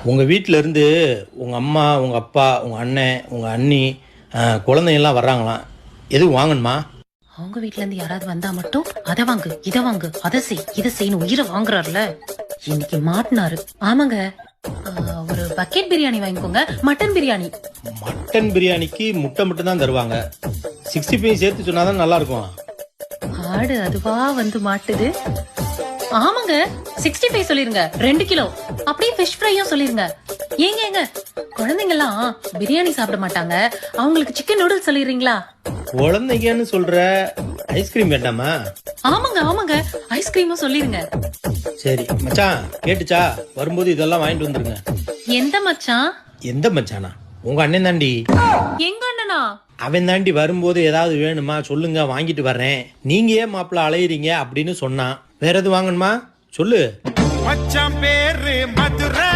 உங்கள் வீட்டில் இருந்து உங்கள் அம்மா, உங்கள் அப்பா, உங்கள் அண்ணன், உங்கள் அண்ணி, குழந்தைங்கள்லாம் வர்றாங்களாம். எதுவும் வாங்கணுமா? அவங்க வீட்ல இருந்து யாராவது வந்தா மட்டும் அதை வாங்கு, இதை வாங்கு, அதை செய், இதை செய்யணும் உயிரை வாங்குறாருல. இன்னைக்கு மாட்டினாரு. ஆமாங்க, ஒரு பக்கெட் பிரியாணி வாங்கிக்கோங்க. மட்டன் பிரியாணி. மட்டன் பிரியாணிக்கு முட்டை மட்டும் தான் தருவாங்க. 65 சேர்த்து சொன்னாதான் நல்லா இருக்கும். ஆடு அதுவா வந்து மாட்டுது. ஆமாங்க, 65 சொல்லிருங்க, 2 கிலோ. அப்படியே ஃபிஷ் ஃப்ரையும் சொல்லிருங்க. ஏங்க குழந்தைங்க எல்லாம் பிரியாணி சாப்பிட மாட்டாங்க, அவங்களுக்கு சிக்கன் நூடுல்ஸ் சொல்லிடுறீங்களா? குழந்தைங்கன்னு சொல்ற, ஐஸ்கிரீம் வேண்டாமா? ஆமாங்க ஐஸ்கிரீமும் சொல்லிருங்க. சரி மச்சான், கேட்டுச்சா? வரும்போது இதெல்லாம் வாங்கிட்டு வந்துருங்க. எந்த மச்சான்? எந்த மச்சானா? உங்க அண்ணன் தாண்டி. எங்க அண்ணனா? அவன் தாண்டி வரும்போது ஏதாவது வேணுமா சொல்லுங்க, வாங்கிட்டு வர்றேன். நீங்க ஏன் மாப்பிள்ள அலையிறீங்க அப்படின்னு சொன்னான். வேற எது வாங்கணுமா சொல்லு. மச்சான் பேரு மதுரை.